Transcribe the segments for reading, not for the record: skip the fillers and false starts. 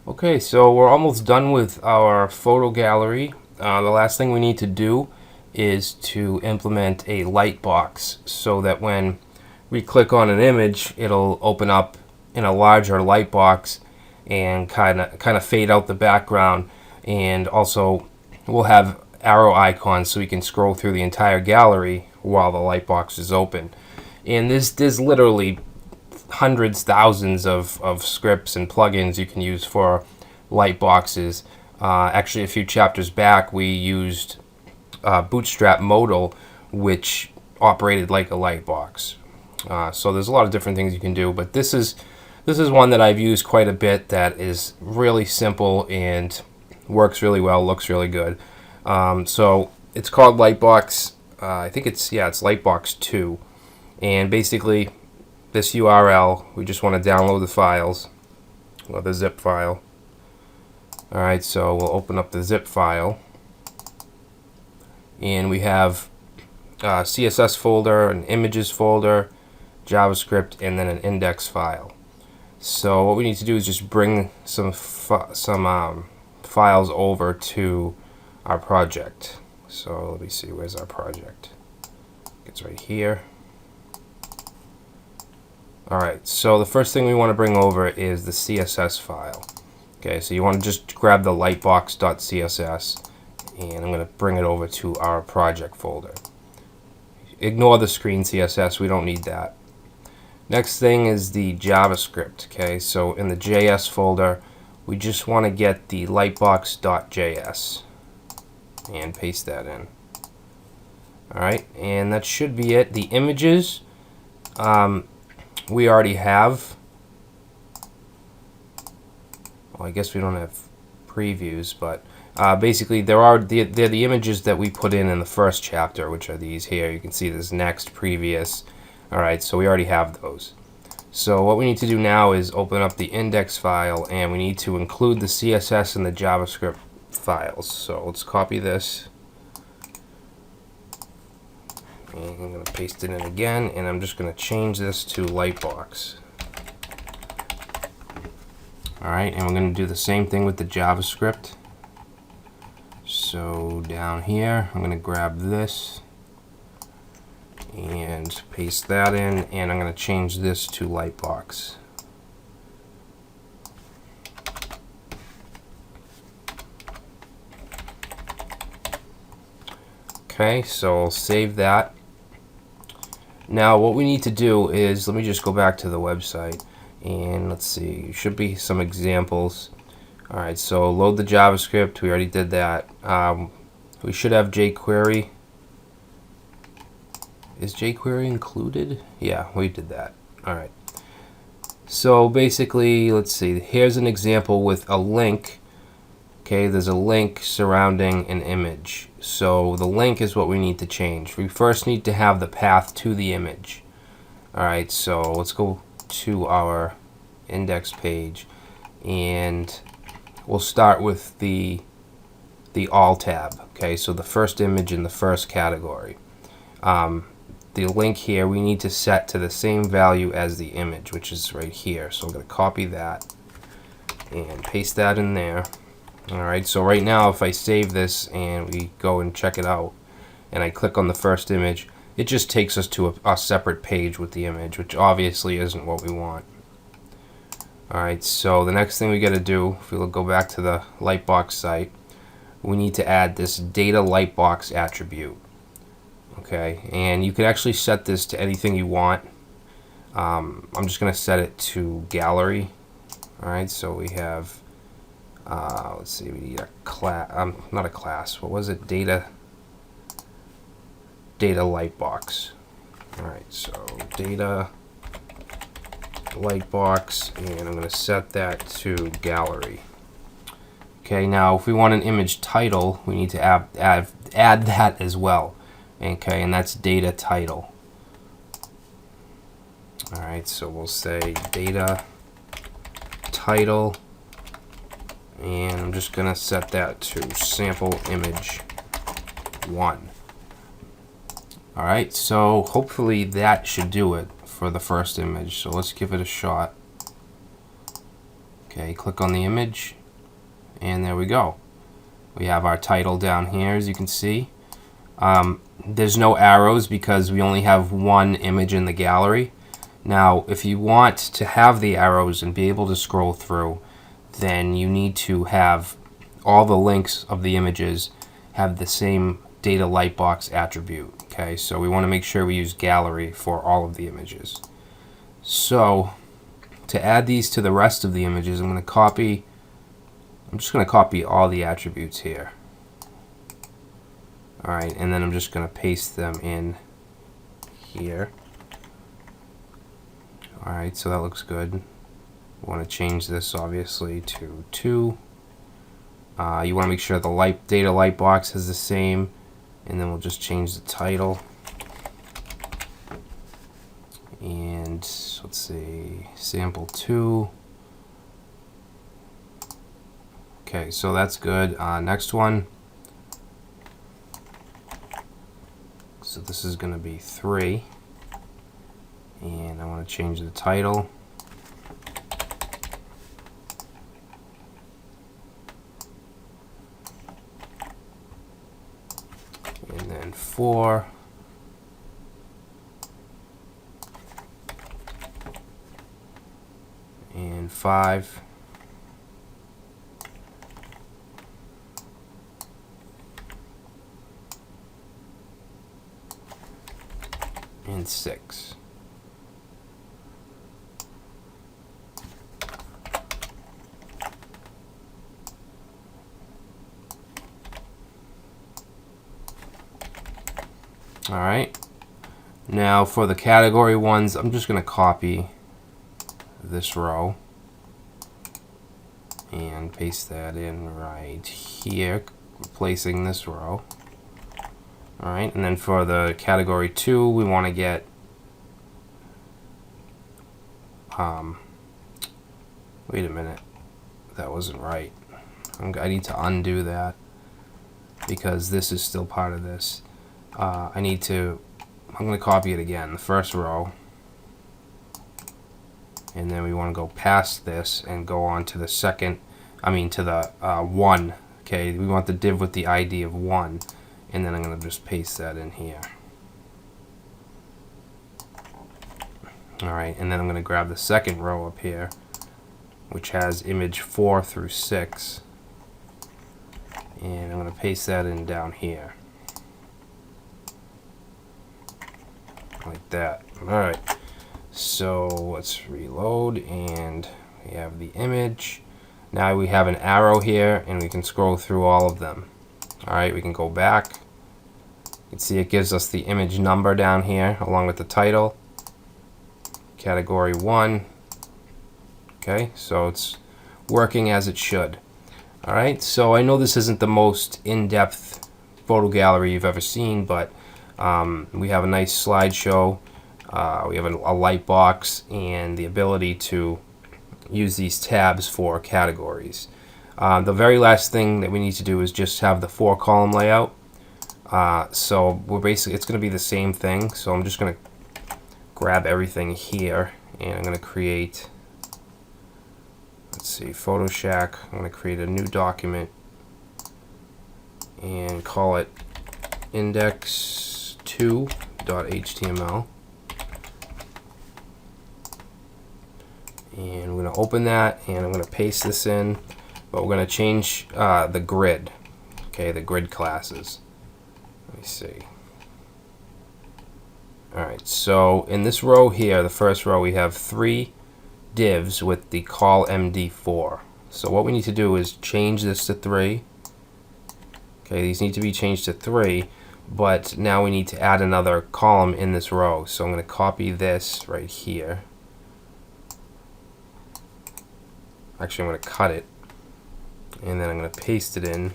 Okay, so we're almost done with our photo gallery. The last thing we need to do is to implement a Lightbox so that when we click on an image, it'll open up in a larger Lightbox and kind of fade out the background, and also we'll have arrow icons so we can scroll through the entire gallery while the Lightbox is open. And there's literally hundreds, thousands of scripts and plugins you can use for light boxes. Actually, a few chapters back, we used Bootstrap modal, which operated like a light box. So there's a lot of different things you can do, but this is one that I've used quite a bit that is really simple and works really well, looks really good. So it's called Lightbox. I think it's Lightbox 2, and basically this URL, we just want to download the files, or the zip file. Alright, so we'll open up the zip file, and we have a CSS folder, an images folder, JavaScript, and then an index file. So what we need to do is just bring some files over to our project. So let me see, where's our project? It's right here. Alright, so the first thing we want to bring over is the CSS file. Okay, so you want to just grab the lightbox.css, and I'm going to bring it over to our project folder. Ignore the screen CSS, we don't need that. Next thing is the JavaScript. Okay, so in the JS folder, we just want to get the lightbox.js and paste that in. Alright, and that should be it. The images, we already have. Well, I guess we don't have previews, but basically they're the images that we put in the first chapter, which are these here. You can see this next, previous. Alright, so we already have those. So what we need to do now is open up the index file, and we need to include the CSS and the JavaScript files. So let's copy this, and I'm going to paste it in again, and I'm just going to change this to Lightbox. Alright, and we're going to do the same thing with the JavaScript. So down here, I'm going to grab this and paste that in, and I'm going to change this to Lightbox. Okay, so I'll save that. Now what we need to do is, let me just go back to the website, and let's see, should be some examples. Alright, so load the JavaScript, we already did that. We should have jQuery. Is jQuery included? Yeah, we did that. Alright. So basically, let's see, here's an example with a link. Okay, there's a link surrounding an image. So the link is what we need to change. We first need to have the path to the image. Alright, so let's go to our index page, and we'll start with the all tab. Okay, so the first image in the first category. The link here we need to set to the same value as the image, which is right here. So I'm going to copy that and paste that in there. Alright, so right now if I save this and we go and check it out, and I click on the first image, it just takes us to a separate page with the image, which obviously isn't what we want. Alright, so the next thing we got to do, if we'll go back to the Lightbox site, we need to add this data Lightbox attribute. Okay, and you can actually set this to anything you want. I'm just going to set it to gallery. Alright, so we have, let's see, we need a class, not a class, what was it? Data Lightbox. Alright, so data Lightbox, and I'm going to set that to gallery. Okay, now if we want an image title, we need to add that as well. Okay, and that's data title. Alright, so we'll say data title, and I'm just going to set that to sample image 1. Alright, so hopefully that should do it for the first image, so let's give it a shot. Okay, click on the image, and there we go. We have our title down here, as you can see. There's no arrows because we only have one image in the gallery. Now, if you want to have the arrows and be able to scroll through, then you need to have all the links of the images have the same data lightbox attribute. Okay, so we want to make sure we use gallery for all of the images. So to add these to the rest of the images, I'm just going to copy all the attributes here. Alright, and then I'm just going to paste them in here. Alright, so that looks good. We want to change this obviously to 2. You want to make sure the data lightbox is the same, and then we'll just change the title. And let's see, sample 2. Okay, so that's good. Next one. So this is going to be 3. And I want to change the title. And then 4. And 5. And 6. All right. Now for the category ones, I'm just going to copy this row and paste that in right here, replacing this row. All right, and then for the category 2, we want to get wait a minute, that wasn't right. I need to undo that because this is still part of this. I'm going to copy it again, the first row, and then we want to go past this and go on to the second, to the 1. Okay, we want the div with the ID of 1, and then I'm going to just paste that in here. Alright, and then I'm going to grab the second row up here, which has image 4 through 6, and I'm going to paste that in down here. Like that. Alright, so let's reload, and we have the image. Now we have an arrow here, and we can scroll through all of them. Alright, we can go back. You can see it gives us the image number down here, along with the title. Category 1. Okay, so it's working as it should. Alright, so I know this isn't the most in-depth photo gallery you've ever seen, but we have a nice slideshow, we have a light box, and the ability to use these tabs for categories. The very last thing that we need to do is just have the 4-column layout. So it's going to be the same thing. So I'm just going to grab everything here, and I'm going to create, let's see, Photoshop. I'm going to create a new document and call it index2.html. And we're going to open that, and I'm going to paste this in, but we're going to change the grid, okay, the grid classes. Let me see. Alright, so in this row here, the first row, we have 3 divs with the call MD4. So what we need to do is change this to 3. Okay, these need to be changed to 3, but now we need to add another column in this row. So I'm going to copy this right here. Actually, I'm going to cut it, and then I'm going to paste it in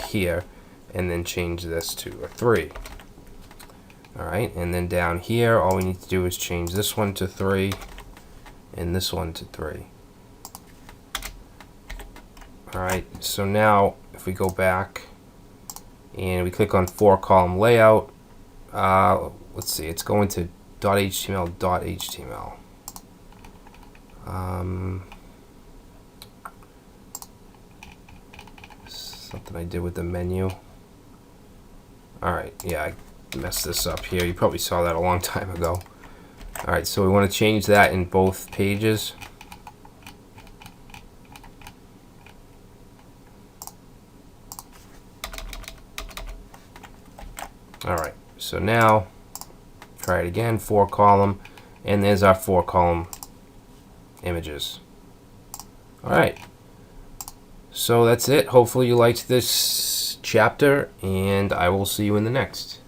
here, and then change this to a 3. Alright, and then down here, all we need to do is change this one to 3, and this one to 3. Alright, so now if we go back and we click on 4-column layout, let's see, it's going to .html.html. Something I did with the menu. Alright, yeah, I messed this up here. You probably saw that a long time ago. Alright, so we want to change that in both pages. Alright, so now, try it again, 4 column, and there's our 4 column images. Alright, so that's it. Hopefully you liked this chapter, and I will see you in the next.